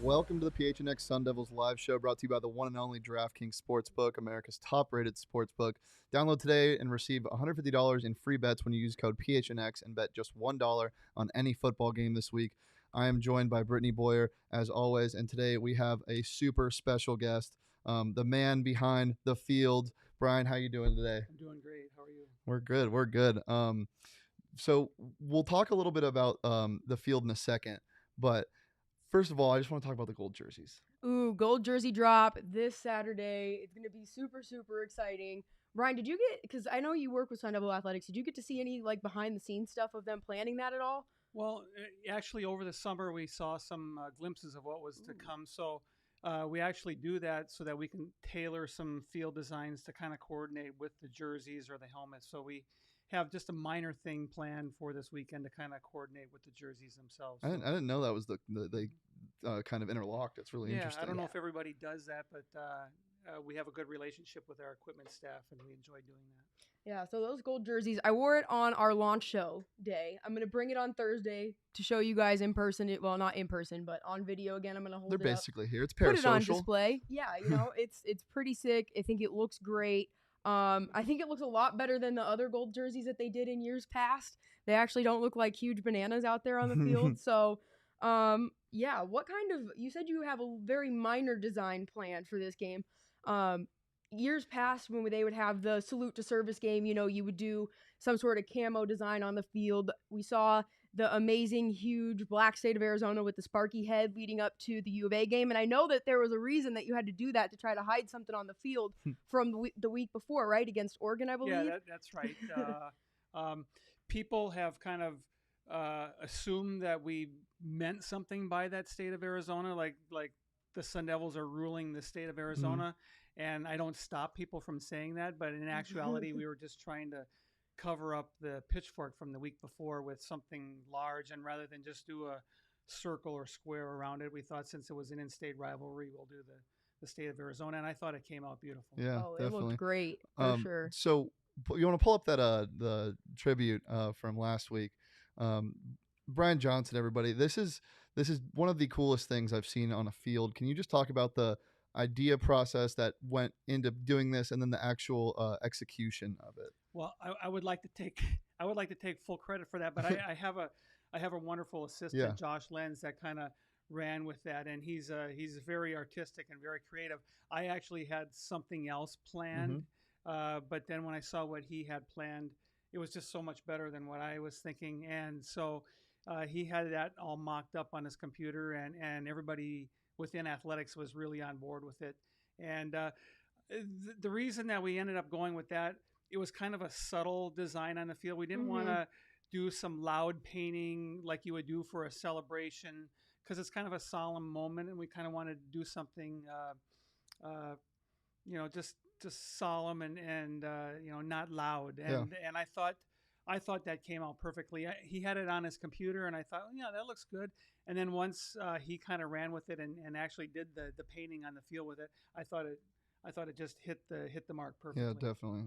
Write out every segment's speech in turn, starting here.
Welcome to the PHNX Sun Devils live show, brought to you by the one and only DraftKings Sportsbook, America's top-rated sportsbook. Download today and receive $150 in free bets when you use code PHNX and bet just $1 on any football game this week. I am joined by Brittany Bowyer, as always, and today we have a super special guest, the man behind the field. Brian, how you doing today? I'm doing great. How are you? We're good. We're good. So we'll talk a little bit about the field in a second, but first of all, I just want to talk about the gold jerseys. Ooh, gold jersey drop this Saturday. It's going to be super, super exciting. Brian, did you get, because I know you work with Sun Devil Athletics, did you get to see any like behind the scenes stuff of them planning that at all? Well, actually, over the summer, we saw some glimpses of what was to come. So we actually do that so that we can tailor some field designs to kind of coordinate with the jerseys or the helmets. So we have just a minor thing planned for this weekend to kind of coordinate with the jerseys themselves. I didn't know that was they kind of interlocked. It's really interesting. I don't know if everybody does that, but we have a good relationship with our equipment staff, and we enjoy doing that. Yeah, so those gold jerseys, I wore it on our launch show day. I'm going to bring it on Thursday to show you guys in person. Well, not in person, but on video again. I'm going to hold They're it basically up, here. It's put parasocial. it on display. Yeah, it's pretty sick. I think it looks great. I think it looks a lot better than the other gold jerseys that they did in years past. They actually don't look like huge bananas out there on the field. So, yeah, what kind of, you said you have a very minor design plan for this game. Years past when they would have the salute to service game, you would do some sort of camo design on the field. We saw the amazing, huge black state of Arizona with the Sparky head leading up to the U of A game. And I know that there was a reason that you had to do that to try to hide something on the field from the week before, right? Against Oregon, I believe. Yeah, that's right. People have kind of assumed that we meant something by that state of Arizona, like the Sun Devils are ruling the state of Arizona. And I don't stop people from saying that, but in actuality, we were just trying to cover up the pitchfork from the week before with something large. And rather than just do a circle or square around it, we thought since it was an in-state rivalry, we'll do the state of Arizona. And I thought it came out beautiful. Yeah, Oh, definitely. It looked great, for sure. So you want to pull up that the tribute from last week. Brian Johnson, everybody. This is one of the coolest things I've seen on a field. Can you just talk about the idea process that went into doing this and then the actual execution of it? Well, I would like to take full credit for that, but I have a wonderful assistant, Josh Lenz, that kind of ran with that, and he's very artistic and very creative. I actually had something else planned, but then when I saw what he had planned, it was just so much better than what I was thinking, and so he had that all mocked up on his computer, and everybody within athletics was really on board with it. And the reason that we ended up going with that, it was kind of a subtle design on the field. We didn't want to do some loud painting like you would do for a celebration, because it's kind of a solemn moment, and we kind of wanted to do something, just solemn and not loud. And I thought that came out perfectly. He had it on his computer, and I thought, yeah, that looks good. And then once he kind of ran with it and actually did the painting on the field with it, I thought it just hit the mark perfectly. Yeah, definitely.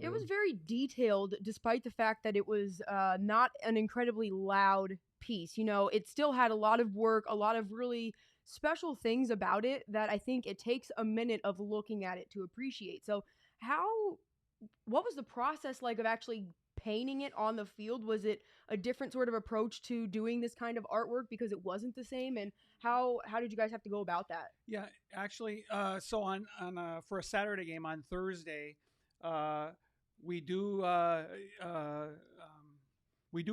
It was very detailed, despite the fact that it was not an incredibly loud piece. It still had a lot of work, a lot of really special things about it that I think it takes a minute of looking at it to appreciate. So what was the process like of actually painting it on the field? Was it a different sort of approach to doing this kind of artwork because it wasn't the same? And how did you guys have to go about that? Yeah, actually, so on for a Saturday game on Thursday, we do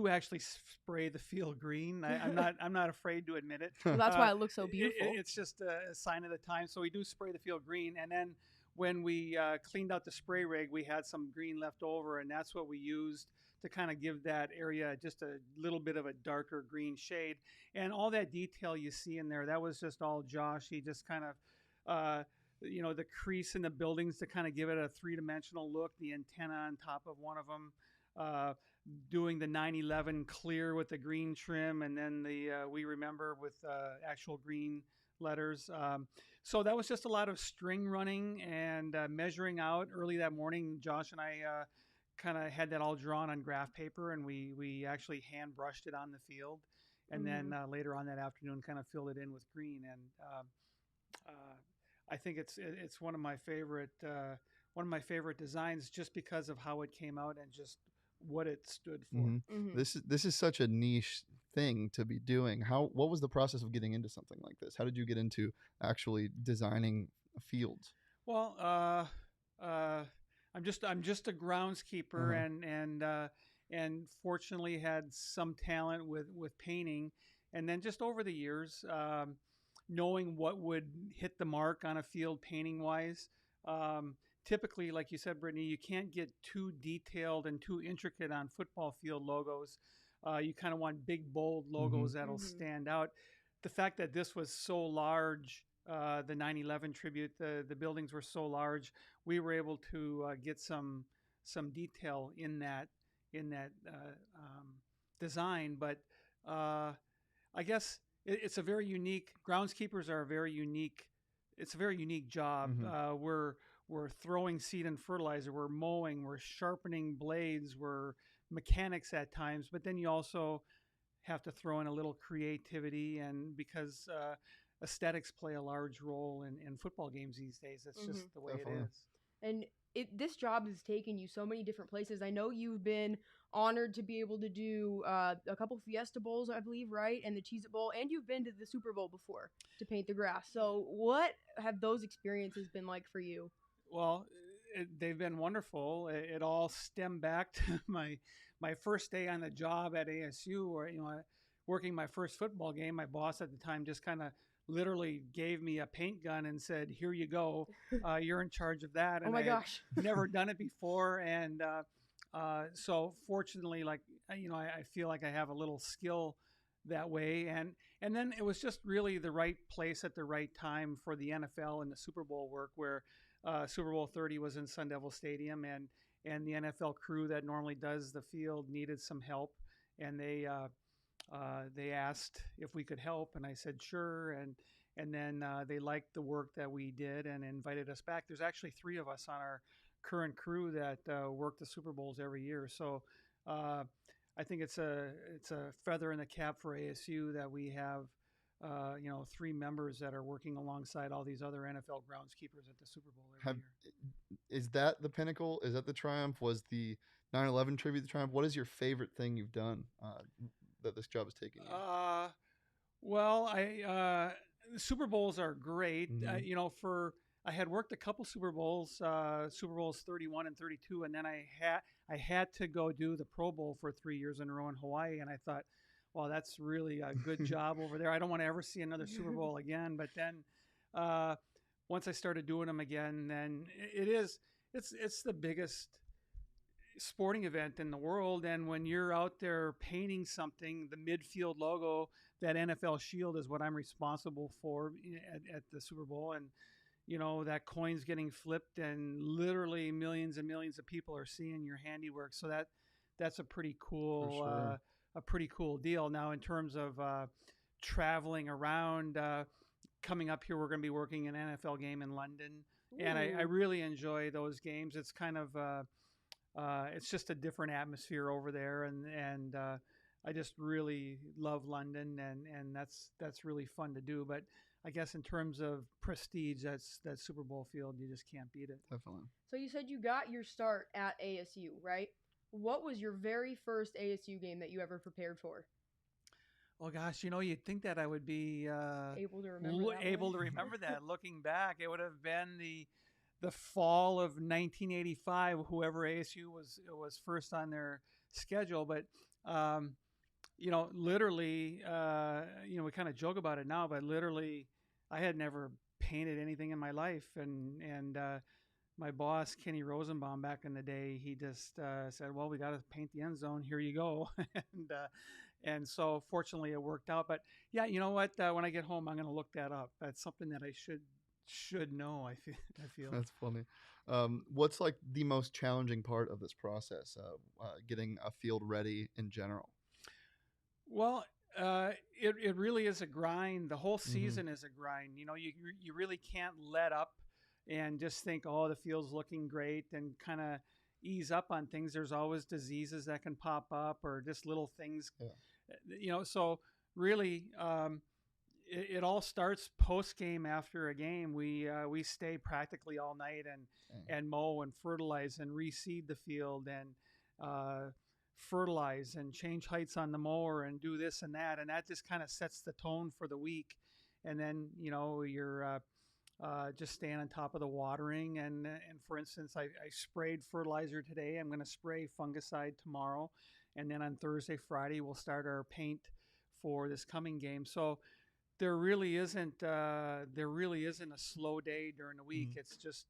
actually spray the field green. I'm not afraid to admit it. Well, that's why it looks so beautiful. It's just a sign of the time. So we do spray the field green, and then when we cleaned out the spray rig, we had some green left over, and that's what we used to kind of give that area just a little bit of a darker green shade. And all that detail you see in there, that was just all Josh. He just kind of, the crease in the buildings to kind of give it a three-dimensional look, the antenna on top of one of them, doing the 9/11 clear with the green trim, and then the We Remember with actual green letters. So that was just a lot of string running and measuring out. Early that morning, Josh and I kind of had that all drawn on graph paper, and we actually hand brushed it on the field. and then later on that afternoon, kind of filled it in with green. And I think it's one of my favorite designs, just because of how it came out and just what it stood for. This is such a niche thing to be doing. What was the process of getting into something like this? How did you get into actually designing fields? Well, I'm just a groundskeeper, and fortunately had some talent with painting, and then just over the years, knowing what would hit the mark on a field painting wise. Typically, like you said, Brittany, you can't get too detailed and too intricate on football field logos. You kind of want big, bold logos that'll stand out. The fact that this was so large, the 9/11 tribute, the buildings were so large, we were able to get some detail in that design. But I guess it's a very unique. Groundskeepers are a very unique. It's a very unique job. We're throwing seed and fertilizer. We're mowing. We're sharpening blades. We're mechanics at times. But then you also have to throw in a little creativity, and because aesthetics play a large role in football games these days. That's just the way it is. And this job has taken you so many different places. I know you've been honored to be able to do a couple Fiesta Bowls, I believe, right? And the Cheez-It Bowl. And you've been to the Super Bowl before to paint the grass. So what have those experiences been like for you? Well, they've been wonderful. It all stemmed back to my first day on the job at ASU, where, working my first football game. My boss at the time just kind of literally gave me a paint gun and said, "Here you go. You're in charge of that." And oh my gosh. Never done it before. And so fortunately, I feel like I have a little skill that way. And then it was just really the right place at the right time for the NFL and the Super Bowl work, where Super Bowl 30 was in Sun Devil Stadium, and the NFL crew that normally does the field needed some help, and they asked if we could help, and I said sure, and then they liked the work that we did and invited us back. There's actually 3 of us on our current crew that work the Super Bowls every year, so I think it's a feather in the cap for ASU that we have 3 members that are working alongside all these other NFL groundskeepers at the Super Bowl every year. Is that the pinnacle? Is that the triumph? Was the 9/11 tribute the triumph? What is your favorite thing you've done that this job has taken you? Well, Super Bowls are great. I had worked a couple Super Bowls, Super Bowls 31 and 32, and then I had to go do the Pro Bowl for 3 years in a row in Hawaii, and I thought, well, that's really a good job over there. I don't want to ever see another Super Bowl again. But then once I started doing them again, then it's the biggest sporting event in the world. And when you're out there painting something, the midfield logo, that NFL shield is what I'm responsible for at the Super Bowl. And, that coin's getting flipped, and literally millions and millions of people are seeing your handiwork. So that's a pretty cool a pretty cool deal. Now, in terms of traveling around, coming up here, we're going to be working an NFL game in London. Ooh. And I really enjoy those games. It's kind of it's just a different atmosphere over there, and I just really love London, and that's really fun to do. But I guess in terms of prestige, that Super Bowl field, you just can't beat it. Definitely. So you said you got your start at ASU, right? What was your very first ASU game that you ever prepared for? Oh gosh, you'd think that I would be able to remember that. Looking back, it would have been the fall of 1985. Whoever ASU was first on their schedule, but literally, we kind of joke about it now, but literally, I had never painted anything in my life, and my boss, Kenny Rosenbaum, back in the day, he just said, well, we got to paint the end zone. Here you go. And so fortunately it worked out. But yeah, you know what? When I get home, I'm going to look that up. That's something that I should know, I feel. That's funny. What's like the most challenging part of this process, getting a field ready in general? Well, it really is a grind. The whole season is a grind. You really can't let up and just think, oh, the field's looking great, and kind of ease up on things. There's always diseases that can pop up, or just little things. Yeah. So really, it all starts post game. After a game, we stay practically all night and mow and fertilize and reseed the field and fertilize and change heights on the mower and do this and that just kind of sets the tone for the week. And then you're just staying on top of the watering and for instance, I sprayed fertilizer today. I'm going to spray fungicide tomorrow, and then on Thursday, Friday we'll start our paint for this coming game. So there really isn't a slow day during the week. It's just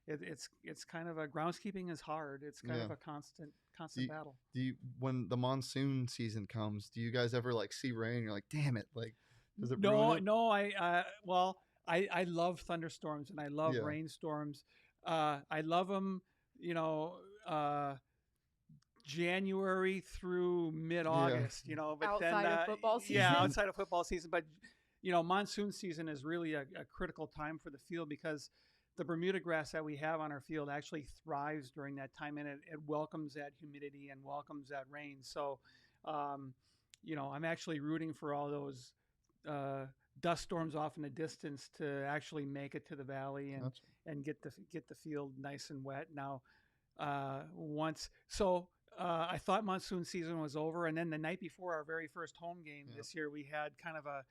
it's kind of a groundskeeping is hard. It's kind of a constant battle. Do you, when the monsoon season comes, do you guys ever like see rain? You're like, damn it! Like, does it ruin it? No. I love thunderstorms and I love rainstorms. I love them. January through mid-August. But outside of football season. Yeah, outside of football season, but. Monsoon season is really a critical time for the field because the Bermuda grass that we have on our field actually thrives during that time, and it welcomes that humidity and welcomes that rain. So, I'm actually rooting for all those dust storms off in the distance to actually make it to the valley and get the field nice and wet. Now, I thought monsoon season was over, and then the night before our very first home game this year, we had kind of a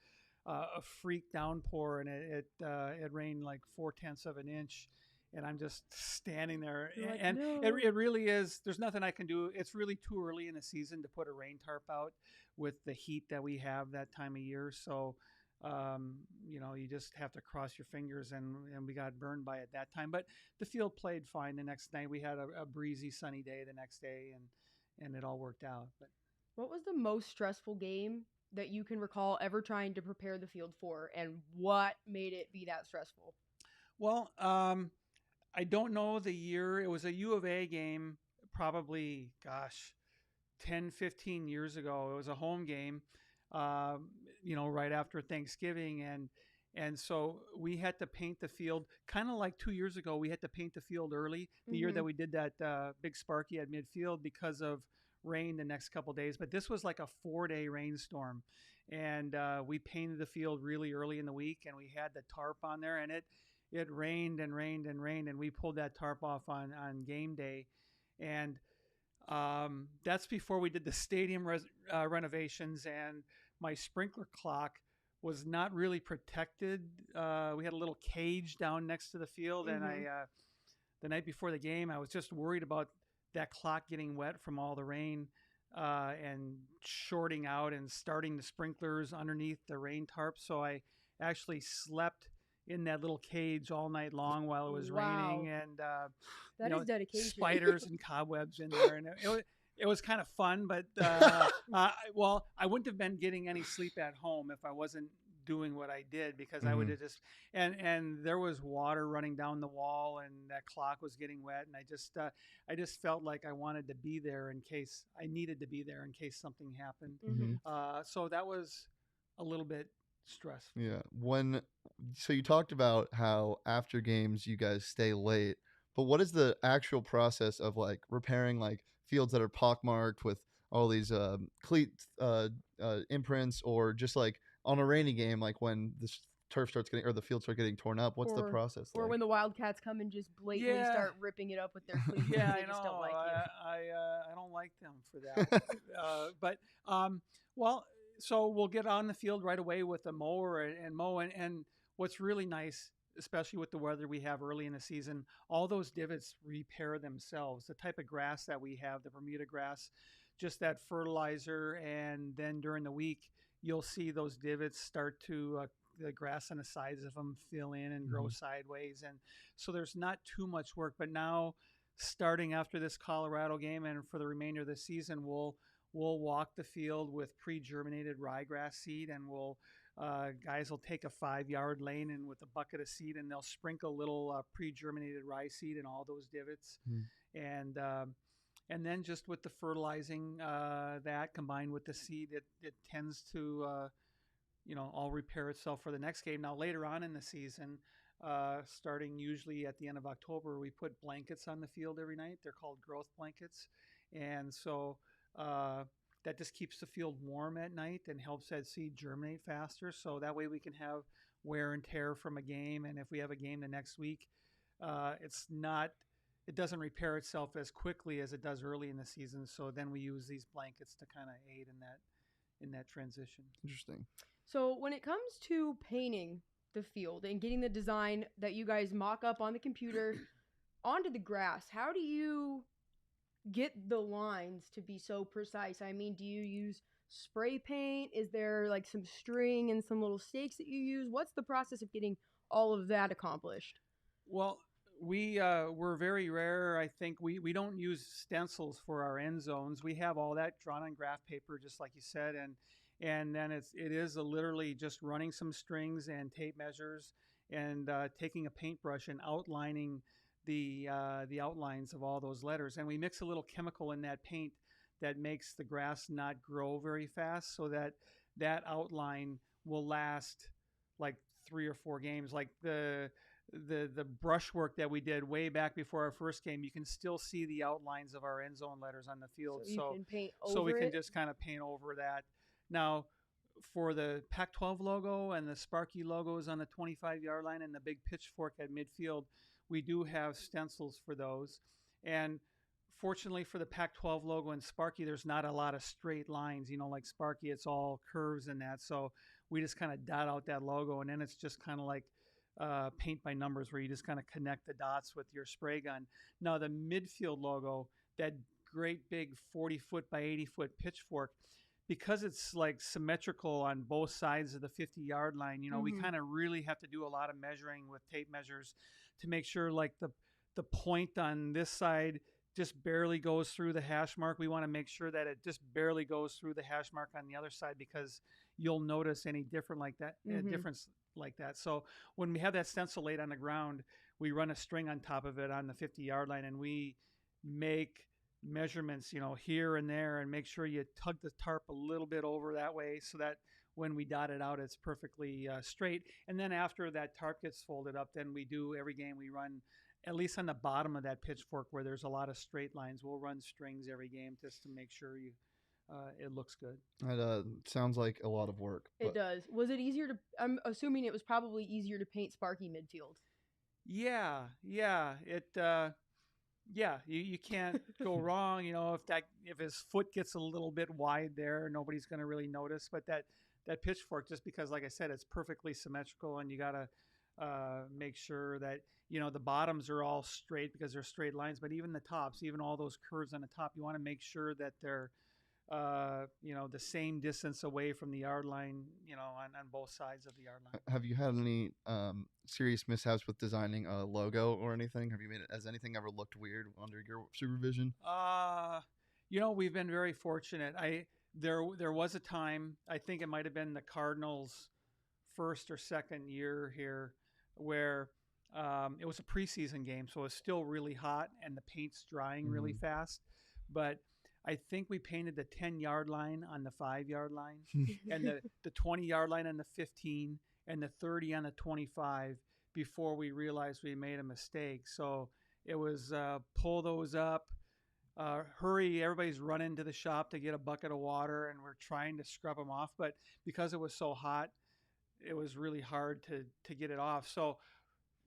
freak downpour, and it rained like 0.4 of an inch, and I'm just standing there, and no. It really is. There's nothing I can do. It's really too early in the season to put a rain tarp out with the heat that we have that time of year. So, you just have to cross your fingers, and we got burned by it that time. But the field played fine the next night. We had a breezy, sunny day the next day, and it all worked out. But what was the most stressful game that you can recall ever trying to prepare the field for, and what made it be that stressful? Well, I don't know the year. It was a U of A game, probably, 10, 15 years ago. It was a home game, right after Thanksgiving. And so we had to paint the field kind of like 2 years ago. We had to paint the field early, the year that we did that big Sparky at midfield because of rain the next couple of days. But this was like a 4-day rainstorm, and we painted the field really early in the week, and we had the tarp on there, and it rained and rained and rained, and we pulled that tarp off on game day. And that's before we did the stadium renovations, and my sprinkler clock was not really protected. We had a little cage down next to the field, and the night before the game, I was just worried about that clock getting wet from all the rain and shorting out and starting the sprinklers underneath the rain tarp. So I actually slept in that little cage all night long while it was raining, and that is dedication. Spiders and cobwebs in there, and it was kind of fun. But I wouldn't have been getting any sleep at home if I wasn't doing what I did, because I would have just and there was water running down the wall, and that clock was getting wet, and I just felt like I wanted to be there in case I needed to be there in case something happened. So that was a little bit stressful. Yeah. So you talked about how after games you guys stay late, but what is the actual process of like repairing like fields that are pockmarked with all these cleat imprints, or just like on a rainy game, like when the turf starts getting, or the field starts getting torn up? What's the process or like? when the Wildcats come and just blatantly start ripping it up with their cleats? Yeah, they I know. Just don't like you. I don't like them for that. So we'll get on the field right away with a mower and mow. And what's really nice, especially with the weather we have early in the season, all those divots repair themselves. The type of grass that we have, the Bermuda grass, just that fertilizer, and then during the week, you'll see those divots start to, the grass on the sides of them fill in and grow sideways. And so there's not too much work. But now, starting after this Colorado game and for the remainder of the season, we'll walk the field with pre-germinated ryegrass seed, and guys will take a 5-yard lane and with a bucket of seed, and they'll sprinkle little pre-germinated rye seed in all those divots. And then just with the fertilizing, that combined with the seed, it tends to, all repair itself for the next game. Now, later on in the season, starting usually at the end of October, we put blankets on the field every night. They're called growth blankets. And so that just keeps the field warm at night and helps that seed germinate faster. So that way we can have wear and tear from a game. And if we have a game the next week, it doesn't repair itself as quickly as it does early in the season. So then we use these blankets to kind of aid in that transition. Interesting. So when it comes to painting the field and getting the design that you guys mock up on the computer onto the grass, how do you get the lines to be so precise? I mean, do you use spray paint? Is there like some string and some little stakes that you use? What's the process of getting all of that accomplished? Well, we're very rare. I think we don't use stencils for our end zones. We have all that drawn on graph paper, just like you said, and then it is literally just running some strings and tape measures and taking a paintbrush and outlining the outlines of all those letters. And we mix a little chemical in that paint that makes the grass not grow very fast, so that outline will last like 3 or 4 games. Like the brushwork that we did way back before our first game, you can still see the outlines of our end zone letters on the field. So we can just kind of paint over that. Now, for the Pac-12 logo and the Sparky logos on the 25-yard line and the big pitchfork at midfield, we do have stencils for those. And fortunately for the Pac-12 logo and Sparky, there's not a lot of straight lines. Like Sparky, it's all curves and that. So we just kind of dot out that logo, and then it's just kind of like paint by numbers, where you just kind of connect the dots with your spray gun. Now the midfield logo, that great big 40-foot by 80-foot pitchfork, because it's like symmetrical on both sides of the 50-yard line, we kind of really have to do a lot of measuring with tape measures to make sure like the point on this side just barely goes through the hash mark. We want to make sure that it just barely goes through the hash mark on the other side, because you'll notice any difference like that. So when we have that stencil laid on the ground, we run a string on top of it on the 50-yard line, and we make measurements, here and there, and make sure you tug the tarp a little bit over that way, so that when we dot it out, it's perfectly straight. And then after that tarp gets folded up, then every game we run, at least on the bottom of that pitchfork where there's a lot of straight lines, we'll run strings every game just to make sure it looks good. That sounds like a lot of work. It does. Was it easier to? I'm assuming it was probably easier to paint Sparky midfield. Yeah. You can't go wrong. If his foot gets a little bit wide there, nobody's going to really notice. But that pitchfork, just because, like I said, it's perfectly symmetrical, and you got to make sure that the bottoms are all straight because they're straight lines. But even the tops, even all those curves on the top, you want to make sure that they're the same distance away from the yard line, on both sides of the yard line. Have you had any serious mishaps with designing a logo or anything? Has anything ever looked weird under your supervision? We've been very fortunate. There was a time, I think it might have been the Cardinals' first or second year here, where it was a preseason game, so it was still really hot and the paint's drying really fast. But I think we painted the 10-yard line on the 5-yard line and the 20-yard line on the 15 and the 30 on the 25 before we realized we made a mistake. So it was pull those up, hurry, everybody's running to the shop to get a bucket of water, and we're trying to scrub them off. But because it was so hot, it was really hard to get it off. So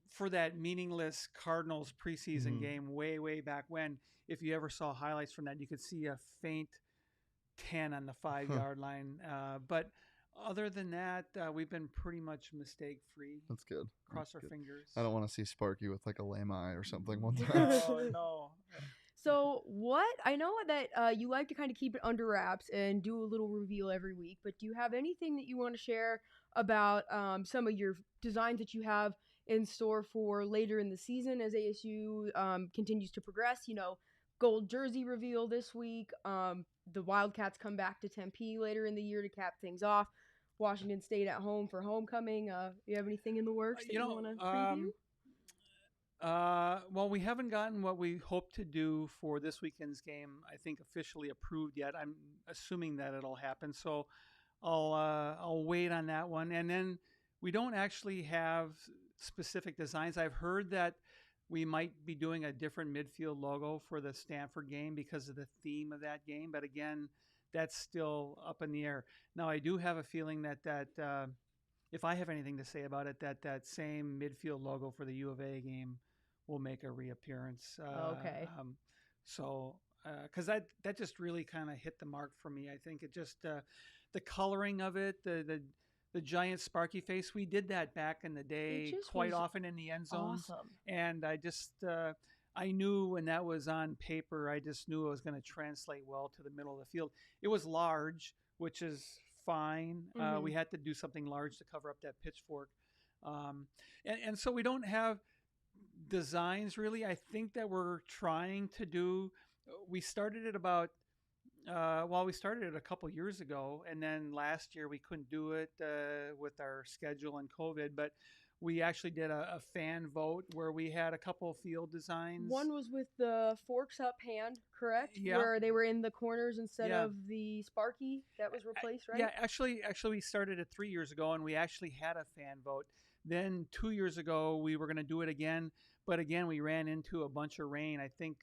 for that meaningless Cardinals preseason game way, way back when, if you ever saw highlights from that, you could see a faint 10 on the 5-yard line. But other than that, we've been pretty much mistake-free. That's good. Cross our fingers. I don't want to see Sparky with like a lame eye or something one time. No. So I know that you like to kind of keep it under wraps and do a little reveal every week, but do you have anything that you want to share about some of your designs that you have in store for later in the season as ASU continues to progress? Gold jersey reveal this week. The Wildcats come back to Tempe later in the year to cap things off. Washington State at home for homecoming. You have anything in the works that you want to preview? Well, we haven't gotten what we hope to do for this weekend's game, I think, officially approved yet. I'm assuming that it'll happen, so I'll wait on that one. And then we don't actually have specific designs. I've heard that we might be doing a different midfield logo for the Stanford game because of the theme of that game. But again, that's still up in the air. Now, I do have a feeling that if I have anything to say about it, that same midfield logo for the U of A game will make a reappearance. Okay. So, because that just really kind of hit the mark for me. I think it just the coloring of it, the giant sparky face. We did that back in the day quite often in the end zones, awesome. and I just I knew when that was on paper, I just knew it was going to translate well to the middle of the field. It was large, which is fine. We had to do something large to cover up that pitchfork, and so we don't have designs really. I think that we're trying to do. We started it about. We started it a couple years ago, and then last year we couldn't do it with our schedule and COVID. But we actually did a fan vote where we had a couple of field designs. One was with the forks up hand, correct? Yeah. Where they were in the corners instead of the Sparky that was replaced, right? Yeah, actually we started it 3 years ago, and we actually had a fan vote. Then 2 years ago we were going to do it again, but again we ran into a bunch of rain. I think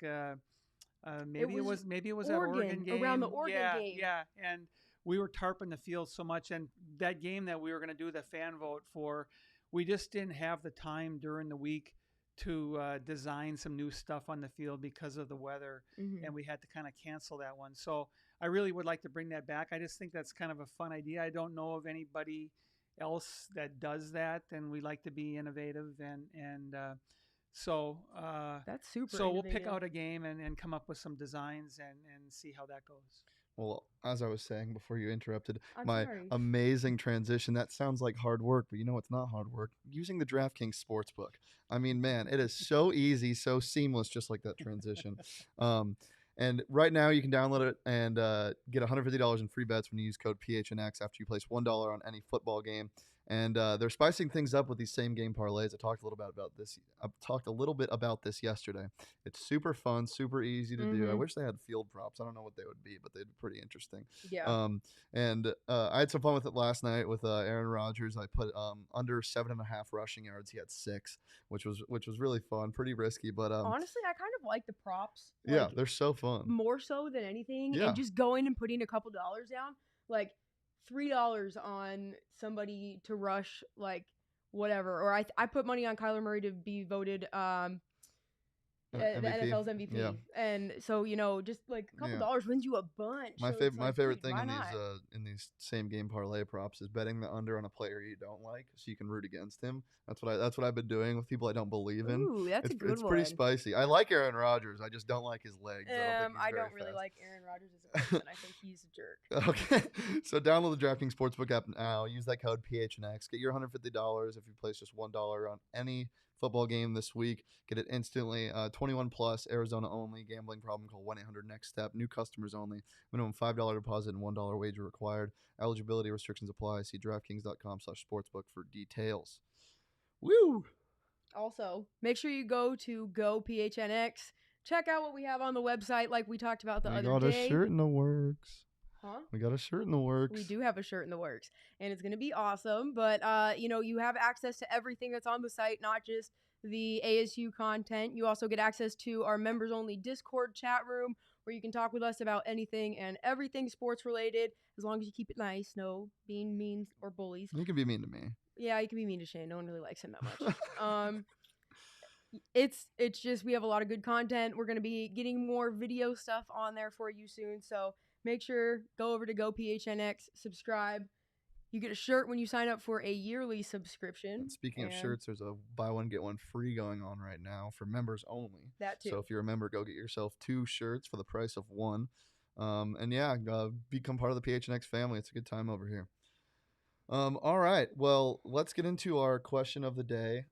maybe it was that Oregon game, around the Oregon game. Yeah, and we were tarping the field so much, and that game that we were going to do the fan vote for, we just didn't have the time during the week to design some new stuff on the field because of the weather, and we had to kind of cancel that one. So I really would like to bring that back. I just think that's kind of a fun idea. I don't know of anybody else that does that, and we like to be innovative, and so that's super. So innovative. We'll pick out a game and come up with some designs and see how that goes. Well, as I was saying before you interrupted, I'm my sorry. amazing transition, that sounds like hard work, but you know it's not hard work. Using the DraftKings Sportsbook. I mean, man, it is so easy, so seamless, just like that transition. And right now you can download it and get $150 in free bets when you use code PHNX after you place $1 on any football game. And they're spicing things up with these same game parlays. I talked a little bit about this yesterday. It's super fun, super easy to do. I wish they had field props. I don't know what they would be, but they'd be pretty interesting. Yeah. And I had some fun with it last night with Aaron Rodgers. I put under 7.5 rushing yards. He had 6, which was really fun. Pretty risky, but honestly, I kind of like the props. Yeah, they're so fun. More so than anything, Yeah. and just going and putting a couple dollars down, like $3 on somebody to rush, like whatever. Or I put money on Kyler Murray to be voted the NFL's MVP. Yeah. And so, just like a couple dollars wins you a bunch. My favorite thing in in these same game parlay props is betting the under on a player you don't like, so you can root against him. That's what I've been doing with people I don't believe in. Ooh, that's a good one. It's pretty spicy. I like Aaron Rodgers. I just don't like his legs. I don't really like Aaron Rodgers as a person. I think he's a jerk. Okay, so download the DraftKings Sportsbook app now. Use that code PHNX. Get your $150 if you place just $1 on any football game this week. Get it instantly. 21 plus, Arizona only. Gambling problem, call 1-800-NEXT-STEP. New customers only. Minimum $5 deposit and $1 wager required. Eligibility restrictions apply. See DraftKings.com/sportsbook for details. Woo! Also, make sure you go to GoPHNX. Check out what we have on the website, like we talked about the other day. We got a shirt in the works. Huh? We got a shirt in the works. We do have a shirt in the works, and it's going to be awesome. But, you have access to everything that's on the site, not just the ASU content. You also get access to our members-only Discord chat room where you can talk with us about anything and everything sports-related, as long as you keep it nice, no being mean or bullies. You can be mean to me. Yeah, you can be mean to Shane. No one really likes him that much. It's just we have a lot of good content. We're going to be getting more video stuff on there for you soon, so make sure, go over to GoPHNX, subscribe. You get a shirt when you sign up for a yearly subscription. And speaking of shirts, there's a buy one, get one free going on right now for members only. That too. So if you're a member, go get yourself 2 shirts for the price of 1. Become part of the PHNX family. It's a good time over here. All right. Well, let's get into our question of the day.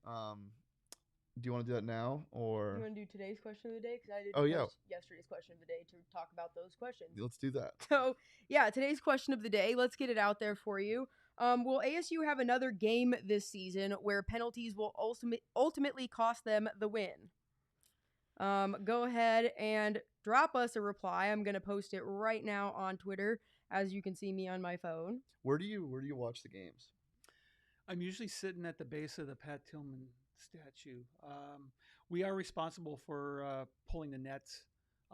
Do you want to do that now, or you want to do today's question of the day? Because I did yesterday's question of the day to talk about those questions. Let's do that. So, today's question of the day. Let's get it out there for you. Will ASU have another game this season where penalties will ultimately cost them the win? Go ahead and drop us a reply. I'm going to post it right now on Twitter, as you can see me on my phone. Where do you watch the games? I'm usually sitting at the base of the Pat Tillman statue. We are responsible for pulling the nets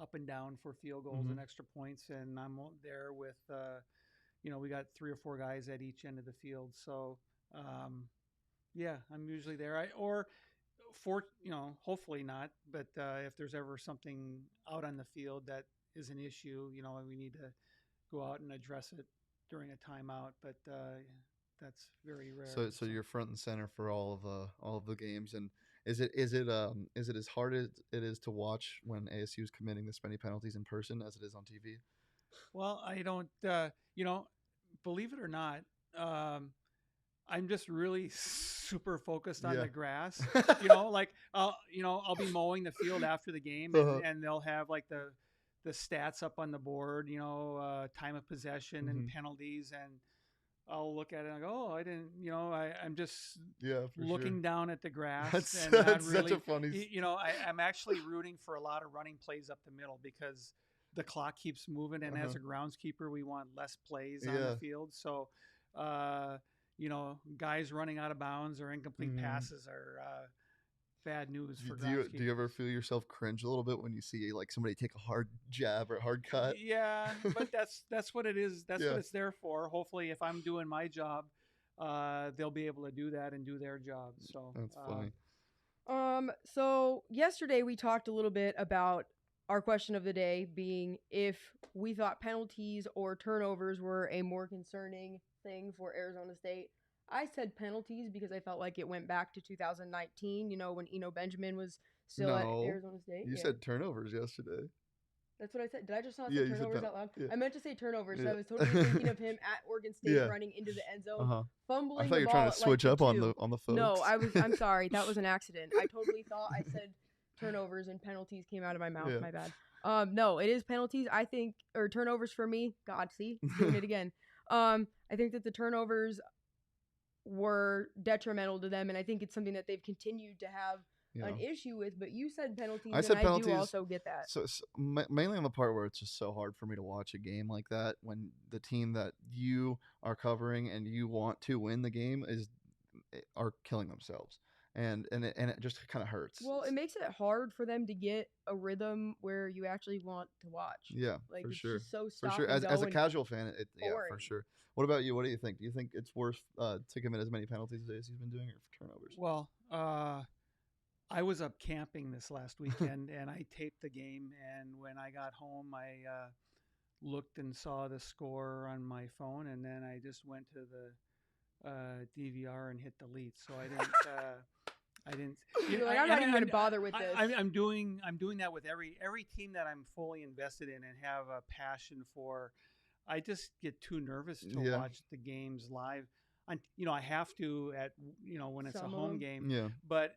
up and down for field goals and extra points, and I'm there with we got 3 or 4 guys at each end of the field. So yeah, I'm usually there. Hopefully not, but if there's ever something out on the field that is an issue, we need to go out and address it during a timeout. But that's very rare. So you're front and center for all of the games. And is it as hard as it is to watch when ASU is committing this many penalties in person as it is on TV? Well, I don't, believe it or not, I'm just really super focused on the grass. I'll be mowing the field after the game, and they'll have like the stats up on the board, time of possession and penalties, and I'll look at it and I go, oh, I didn't, I'm just looking down at the grass. That's such a funny. I'm actually rooting for a lot of running plays up the middle because the clock keeps moving, and as a groundskeeper, we want less plays on the field. So, guys running out of bounds or incomplete passes are bad news for groundskeepers. Do you ever feel yourself cringe a little bit when you see like somebody take a hard jab or a hard cut? Yeah, but that's what it is. That's what it's there for. Hopefully, if I'm doing my job, they'll be able to do that and do their job. So that's funny. So yesterday we talked a little bit about our question of the day being if we thought penalties or turnovers were a more concerning thing for Arizona State. I said penalties because I felt like it went back to 2019, when Eno Benjamin was still at Arizona State. You said turnovers yesterday. That's what I said. Did I just not say turnovers out loud? Yeah. I meant to say turnovers. So I was totally thinking of him at Oregon State running into the end zone, fumbling. I thought you were trying to switch up on the folks. No, I'm sorry. That was an accident. I totally thought I said turnovers and penalties came out of my mouth. My bad. No, it is penalties. I think, or turnovers for me. God, see, doing it again. I think that the turnovers were detrimental to them, and I think it's something that they've continued to have an issue with. But you said penalties, I do also get that. So mainly on the part where it's just so hard for me to watch a game like that when the team that you are covering and you want to win the game are killing themselves. And it just kind of hurts. Well, it makes it hard for them to get a rhythm where you actually want to watch. Yeah, like for it's sure. Just so for sure. As a casual fan, for sure. What about you? What do you think? Do you think it's worth to commit as many penalties as ASU's been doing, or for turnovers? Well, I was up camping this last weekend, and I taped the game. And when I got home, I looked and saw the score on my phone, and then I just went to the DVR and hit delete. So I didn't. I'm not even going to bother with this. I'm doing that with every team that I'm fully invested in and have a passion for. I just get too nervous to watch the games live. I have to when it's a home game. Yeah. But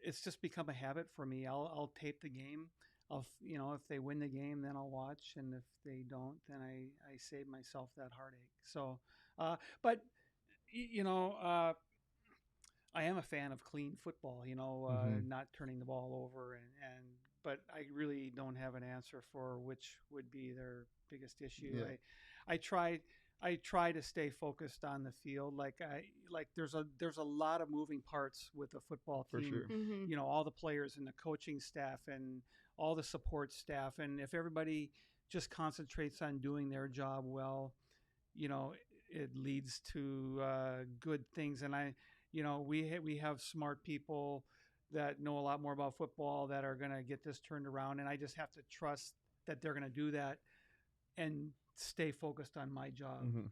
it's just become a habit for me. I'll tape the game. If they win the game, then I'll watch, and if they don't, then I save myself that heartache. So, but I am a fan of clean football, not turning the ball over, but I really don't have an answer for which would be their biggest issue. Yeah. I try to stay focused on the field. There's a lot of moving parts with the football team. For sure. Mm-hmm. All the players and the coaching staff and all the support staff, and if everybody just concentrates on doing their job well, it leads to good things. And we have smart people that know a lot more about football that are going to get this turned around, and I just have to trust that they're going to do that and stay focused on my job. Mm-hmm.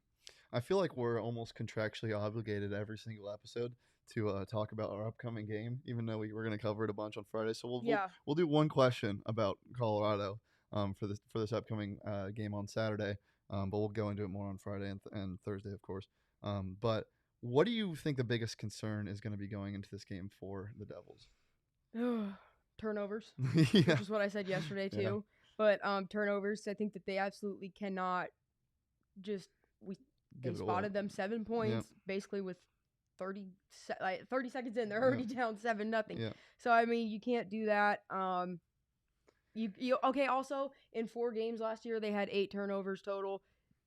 I feel like we're almost contractually obligated every single episode to talk about our upcoming game, even though we're going to cover it a bunch on Friday. So we'll do one question about Colorado for this upcoming game on Saturday, but we'll go into it more on Friday and Thursday, of course. But what do you think the biggest concern is going to be going into this game for the Devils? Turnovers, which is what I said yesterday too. But turnovers, I think that they absolutely cannot they spotted them 7 points basically with 30 seconds in. They're already down 7-0. Yeah. So, I mean, you can't do that. Also, in 4 games last year, they had 8 turnovers total.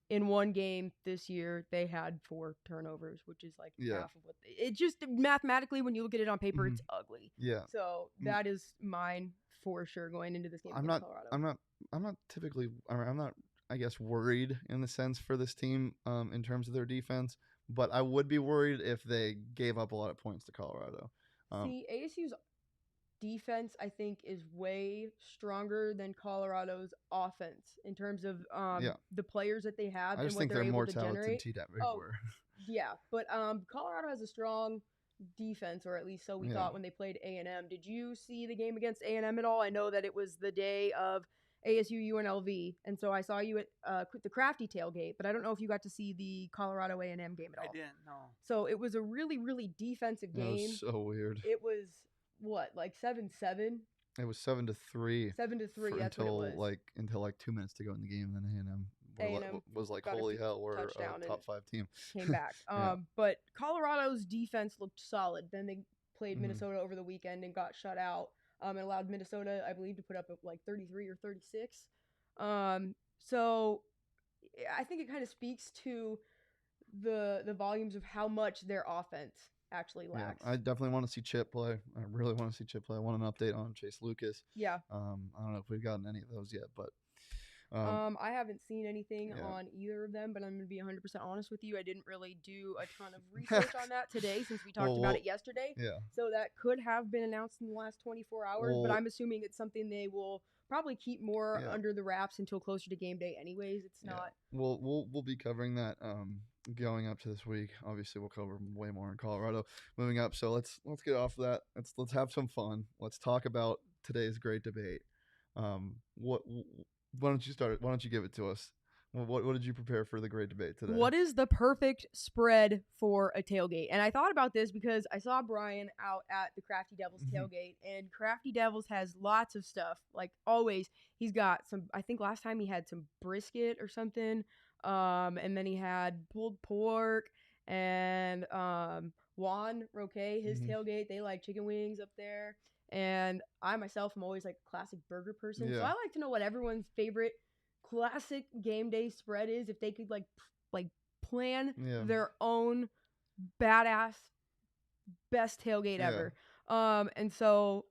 in one game this year, they had 4 turnovers, which is like Yeah. half of what it just mathematically, when you look at it on paper, it's ugly. Yeah. So that is mine for sure going into this game against Colorado. I'm not typically, I'm not, I guess, worried in the sense for this team in terms of their defense, but I would be worried if they gave up a lot of points to Colorado. See, ASU's defense, I think, is way stronger than Colorado's offense in terms of the players that they have. I just and think what they're they're more able to talented generate. than were. Yeah, but Colorado has a strong defense, or at least so we thought when they played A&M. Did you see the game against A&M at all? I know that it was the day of ASU UNLV, and so I saw you at the Crafty Tailgate, but I don't know if you got to see the Colorado A&M game at all. I didn't, no. So it was a really, really defensive game. It was so weird. It was, what, like 7-7? It was 7-3. 7-3, that's what it was. Until like 2 minutes to go in the game, and then A&M was like, holy hell, we're a top 5 team. Came back. But Colorado's defense looked solid. Then they played Minnesota over the weekend and got shut out. And allowed Minnesota, I believe, to put up like 33 or 36. So I think it kind of speaks to the volumes of how much their offense actually lacks. Yeah, I definitely want to see Chip play. I really want to see Chip play. I want an update on Chase Lucas. Yeah. I don't know if we've gotten any of those yet, but I haven't seen anything on either of them, but I'm going to be 100% honest with you. I didn't really do a ton of research on that today since we talked about it yesterday. Yeah. So that could have been announced in the last 24 hours, but I'm assuming it's something they will probably keep more under the wraps until closer to game day anyways. It's not. We'll be covering that going up to this week. Obviously, we'll cover way more in Colorado moving up. So let's get off of that. Let's have some fun. Let's talk about today's great debate. Why don't you start? Why don't you give it to us? What did you prepare for the great debate today? What is the perfect spread for a tailgate? And I thought about this because I saw Brian out at the Crafty Devils tailgate, and Crafty Devils has lots of stuff. Like always, he's got some. I think last time he had some brisket or something, and then he had pulled pork and Juan Roque, his tailgate. They like chicken wings up there. And I myself am always like a classic burger person. So I like to know what everyone's favorite classic game day spread is, if they could like plan their own badass best tailgate ever. And so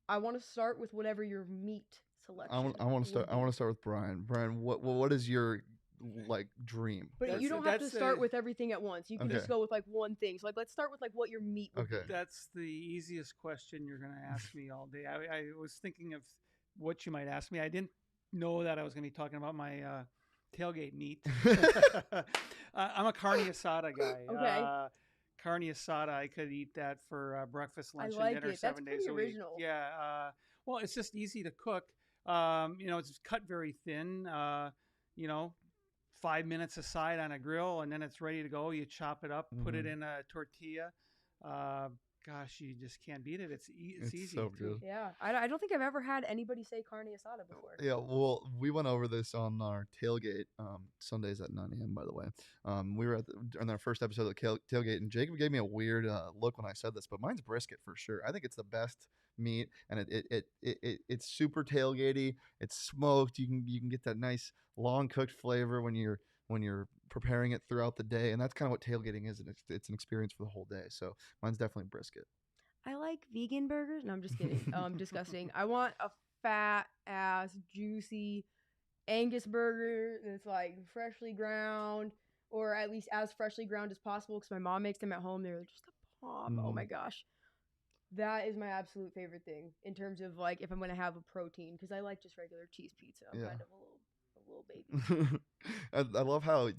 I want to start with whatever your meat selection. I want to start with Brian. Brian, what is your like dream? But you don't have to start with everything at once. You can just go with like one thing. So like let's start with like what your meat would be. That's the easiest question you're going to ask me all day. I was thinking of what you might ask me. I didn't know that I was going to be talking about my tailgate meat. I'm a carne asada guy. Okay. Carne asada, I could eat that for breakfast, lunch, and dinner 7 days a week. Original. Yeah. Well, it's just easy to cook. It's cut very thin. 5 minutes aside on a grill, and then it's ready to go. You chop it up, put it in a tortilla. Gosh, you just can't beat it. It's easy. So good. Yeah, I don't think I've ever had anybody say carne asada before. Yeah, well, we went over this on our tailgate Sundays at 9 a.m. By the way, we were on our first episode of the tailgate, and Jacob gave me a weird look when I said this, but mine's brisket for sure. I think it's the best meat, and it's super tailgatey. It's smoked. You can get that nice long cooked flavor when you're preparing it throughout the day, and that's kind of what tailgating is. It's an experience for the whole day. So mine's definitely brisket. I like vegan burgers. No, I'm just kidding. Disgusting. I want a fat ass juicy Angus burger that's like freshly ground, or at least as freshly ground as possible, because my mom makes them at home. They're just a bomb. Oh my gosh. That is my absolute favorite thing in terms of like if I'm going to have a protein, because I like just regular cheese pizza. I'm kind of a little baby. I love how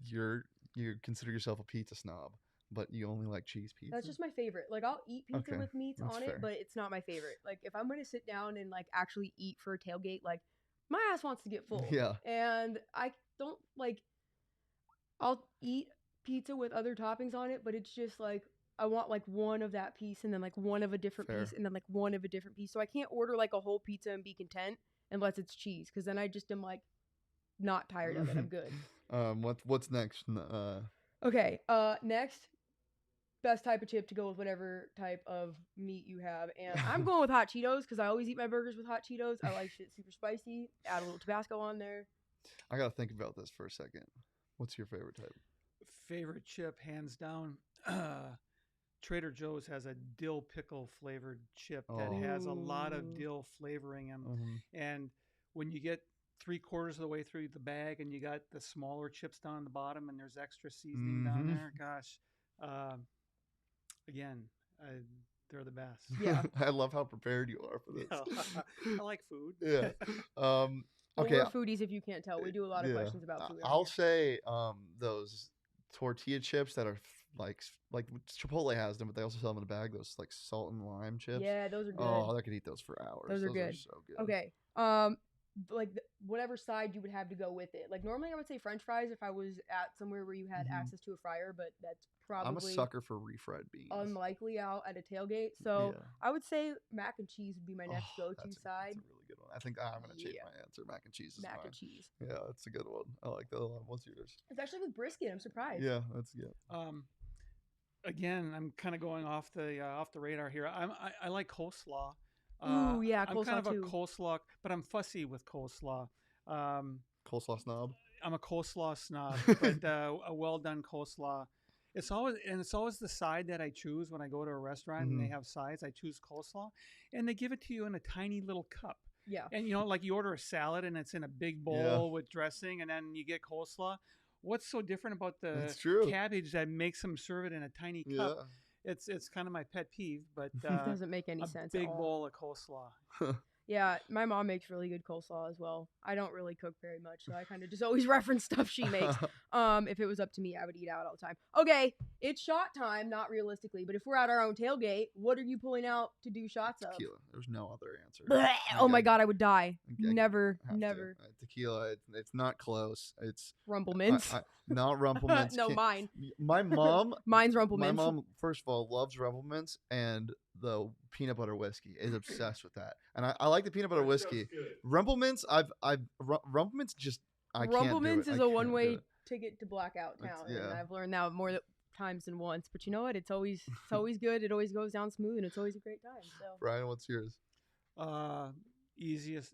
you consider yourself a pizza snob, but you only like cheese pizza. That's just my favorite. Like I'll eat pizza with meats on it, but it's not my favorite. Like if I'm going to sit down and like actually eat for a tailgate, like my ass wants to get full. Yeah. And I don't like, I'll eat pizza with other toppings on it, but it's just like I want like one of that piece and then like one of a different piece and then like one of a different piece. So I can't order like a whole pizza and be content unless it's cheese, because then I just am like not tired of it. I'm good. What's next? Okay. Next, best type of chip to go with whatever type of meat you have, and I'm going with hot Cheetos because I always eat my burgers with hot Cheetos. I like shit super spicy. Add a little Tabasco on there. I gotta think about this for a second. What's your favorite type? Favorite chip, hands down. Trader Joe's has a dill pickle flavored chip that has a lot of dill flavoring in them. And when you get 3/4 of the way through the bag and you got the smaller chips down on the bottom and there's extra seasoning down there, gosh, again, they're the best. Yeah. I love how prepared you are for this. I like food. Yeah. Well, Okay. we're foodies, if you can't tell. We do a lot of questions about food. I'll say those tortilla chips that are like Chipotle has them, but they also sell them in a bag. Those like salt and lime chips. Yeah, those are good. Oh, I could eat those for hours. Those are good. So good. Okay. Like whatever side you would have to go with it. Like normally I would say French fries if I was at somewhere where you had access to a fryer, but that's probably I'm a sucker for refried beans. Unlikely out at a tailgate. So I would say mac and cheese would be my next go-to side. That's a really good one. I think I'm gonna change my answer. Mac and cheese is mac mine. and cheese. Yeah, that's a good one. I like that a lot. What's yours? It's actually with brisket. I'm surprised. Yeah, that's good. Again, I'm kind of going off the radar here. I like coleslaw. Ooh, yeah, coleslaw I'm kind of too. a coleslaw, but I'm fussy with coleslaw. Coleslaw snob. I'm a coleslaw snob, but a well done coleslaw. It's always the side that I choose when I go to a restaurant and they have sides. I choose coleslaw, and they give it to you in a tiny little cup. Yeah. And like you order a salad and it's in a big bowl with dressing, and then you get coleslaw. What's so different about the cabbage that makes them serve it in a tiny cup? Yeah. It's kind of my pet peeve, but it doesn't make any sense. A big at all. bowl of coleslaw. Yeah, my mom makes really good coleslaw as well. I don't really cook very much, so I kind of just always reference stuff she makes. If it was up to me, I would eat out all the time. Okay, it's shot time, not realistically, but if we're at our own tailgate, what are you pulling out to do shots of? Tequila. There's no other answer. Oh my God, I would die. Never. Tequila, it's not close. It's Rumple Mints. Not Rumple Mints. No, mine. My mom. Mine's Rumple Mints. My mom, first of all, loves Rumple Mints, and the peanut butter whiskey is obsessed with that. And I like the peanut butter whiskey. Rumple Mints, Rumple Mints just I can't do it. Rumple Mints is a one-way ticket to Blackout Town, and I've learned that more times than once. But you know what? It's always good. It always goes down smooth, and it's always a great time. So, Brian, what's yours? Easiest.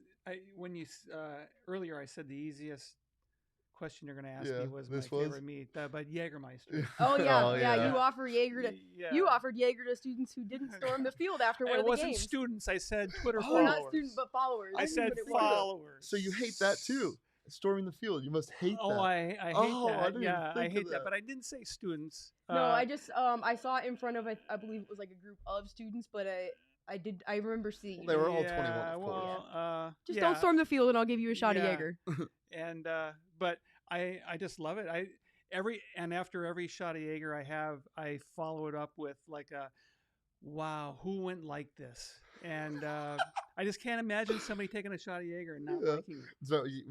Earlier I said the easiest question you're going to ask me was my favorite meat, but Jägermeister. Oh yeah. You offer Jaeger to you offered Jaeger to students who didn't storm the field after one of the games. It wasn't students. I said Twitter followers. Not students, but followers. I said followers. So you hate that too? Storming the field. You must hate that. Oh, I hate that. I hate that. But I didn't say students. No, I just I saw it in front of I believe it was like a group of students, but I remember seeing. They were all 21. Just don't storm the field, and I'll give you a shot of Jaeger. And but I just love it. After every shot of Jaeger I follow it up with like a, wow, who went like this? And I just can't imagine somebody taking a shot of Jaeger and not liking it.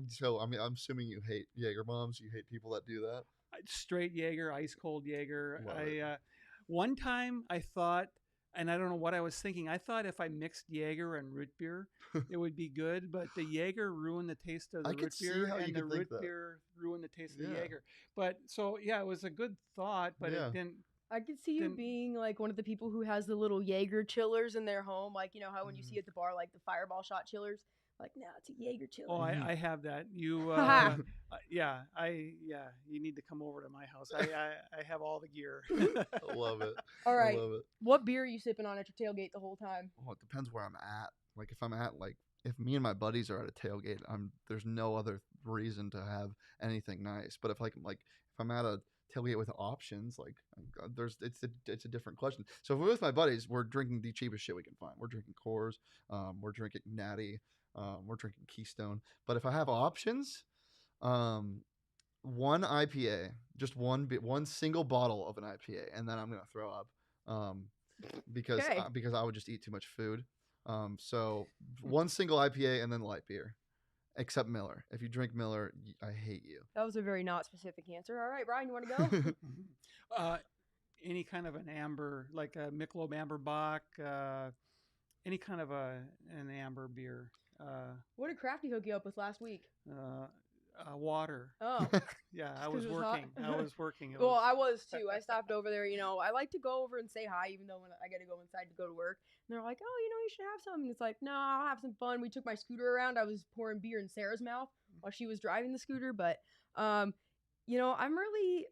So I mean, I'm assuming you hate Jaeger bombs. You hate people that do that. Straight Jaeger, ice cold Jaeger. One time I thought, and I don't know what I was thinking. I thought if I mixed Jaeger and root beer, it would be good. But the Jaeger ruined the taste of the root beer, and the root beer ruined the taste of the Jaeger. But so it was a good thought, but it didn't. I could see you being like one of the people who has the little Jaeger chillers in their home, like you know how when you see at the bar like the Fireball shot chillers. Like, no, it's a Jaeger chiller. Oh, I have that. You, you need to come over to my house. I have all the gear. I love it. All right. I love it. What beer are you sipping on at your tailgate the whole time? Well, it depends where I'm at. Like, if I'm at, if me and my buddies are at a tailgate, there's no other reason to have anything nice. But if I'm at a tailgate with options, it's a different question. So if we're with my buddies, we're drinking the cheapest shit we can find. We're drinking Coors. We're drinking Natty. We're drinking Keystone. But if I have options, one IPA, just one single bottle of an IPA, and then I'm gonna throw up because I would just eat too much food. So one single IPA and then light beer, except Miller. If you drink Miller, I hate you. That was a very not specific answer. All right, Brian, you want to go? Any kind of an amber, like a Michelob Amber Bock, any kind of an amber beer. What did Crafty hook you up with last week? Water. Oh. Yeah, I was working. Well, I was too. I stopped over there. I like to go over and say hi, even though when I got to go inside to go to work. And they're like, oh, you should have some. And it's like, no, I'll have some fun. We took my scooter around. I was pouring beer in Sarah's mouth while she was driving the scooter. But I'm really,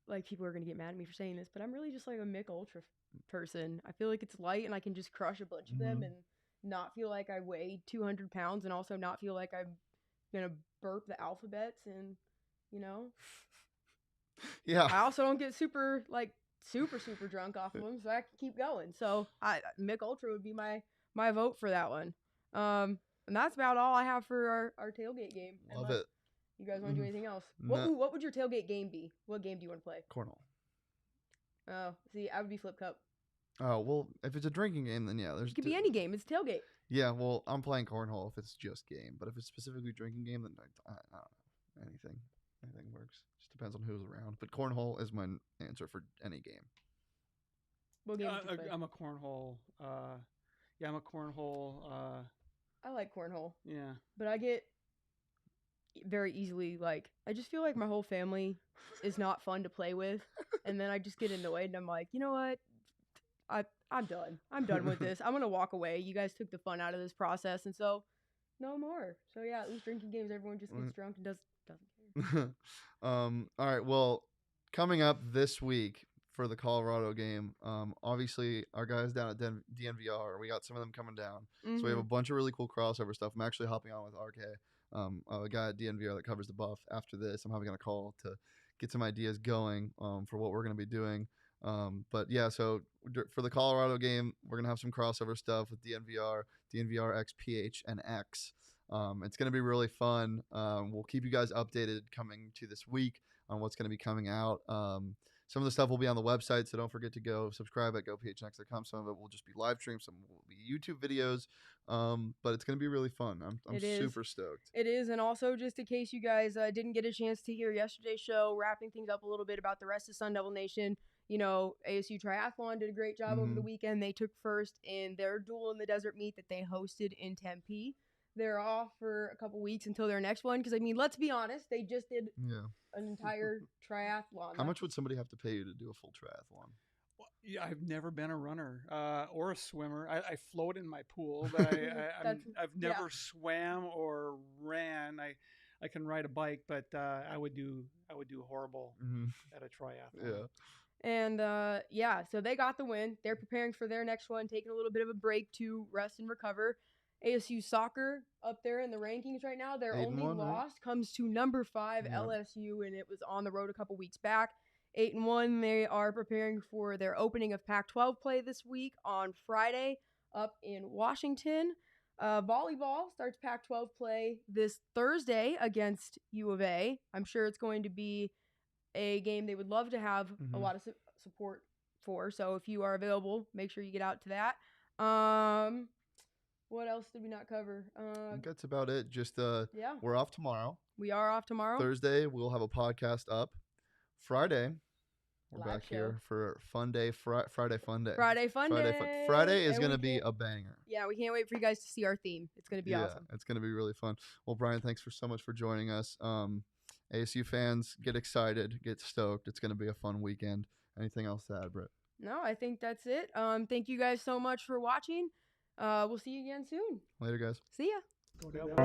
like, people are going to get mad at me for saying this, but I'm really just like a Mick Ultra person. I feel like it's light and I can just crush a bunch of them and not feel like I weigh 200 pounds and also not feel like I'm going to burp the alphabets and, Yeah. I also don't get super drunk off of them, so I can keep going. So Mick Ultra would be my vote for that one. And that's about all I have for our tailgate game. Love it. You guys want to do anything else? No. What would your tailgate game be? What game do you want to play? Cornhole. Oh, see, I would be Flip Cup. Oh, well, if it's a drinking game, then yeah. It could be any game. It's tailgate. Yeah, well, I'm playing cornhole if it's just game. But if it's specifically drinking game, then I don't know. Anything works. Just depends on who's around. But cornhole is my answer for any game. What game would you play? I'm a cornhole. I'm a cornhole. I like cornhole. Yeah. But I get very easily, like, I just feel like my whole family is not fun to play with. And then I just get annoyed and I'm like, you know what? I'm done. I'm done with this. I'm going to walk away. You guys took the fun out of this process. And so no more. So yeah, at least drinking games, everyone just gets drunk and doesn't care. All right. Well, coming up this week for the Colorado game, obviously our guys down at DNVR, we got some of them coming down. So we have a bunch of really cool crossover stuff. I'm actually hopping on with RK, a guy at DNVR that covers the Buff. After this, I'm having a call to get some ideas going for what we're going to be doing. But yeah, so for the Colorado game, we're going to have some crossover stuff with DNVR X PHNX. It's going to be really fun. We'll keep you guys updated coming to this week on what's going to be coming out. Some of the stuff will be on the website, so don't forget to go subscribe at gophnx.com. Some of it will just be live stream, some will be YouTube videos, but it's going to be really fun. I'm super stoked. It is, and also just in case you guys didn't get a chance to hear yesterday's show, wrapping things up a little bit about the rest of Sun Devil Nation, Asu Triathlon did a great job over the weekend. They took first in their Duel in the Desert meet that they hosted in Tempe. They're off for a couple weeks until their next one because, let's be honest, they just did an entire triathlon. How much would somebody have to pay you to do a full triathlon? Well, yeah, I've never been a runner or a swimmer. I float in my pool, but I've never swam or ran. I can ride a bike, but I would do horrible at a triathlon. Yeah. And so they got the win. They're preparing for their next one, taking a little bit of a break to rest and recover. ASU soccer up there in the rankings right now. Their only loss comes to number 5 LSU, and it was on the road a couple weeks back. 8-1. They are preparing for their opening of Pac-12 play this week on Friday up in Washington. Volleyball starts Pac-12 play this Thursday against U of A. I'm sure it's going to be a game they would love to have a lot of support for. So if you are available, make sure you get out to that. What else did we not cover? I think that's about it. Just we're off tomorrow. We are off tomorrow. Thursday, we'll have a podcast up. Friday, we're Live back show. here for Fun Day, Friday Fun Day. Friday Fun Day. Friday is going to be a banger. Yeah, we can't wait for you guys to see our theme. It's going to be awesome. It's going to be really fun. Well, Brian, thanks so much for joining us. ASU fans, get excited, get stoked. It's going to be a fun weekend. Anything else to add, Britt? No, I think that's it. Thank you guys so much for watching. We'll see you again soon. Later, guys. See ya. Go Devils.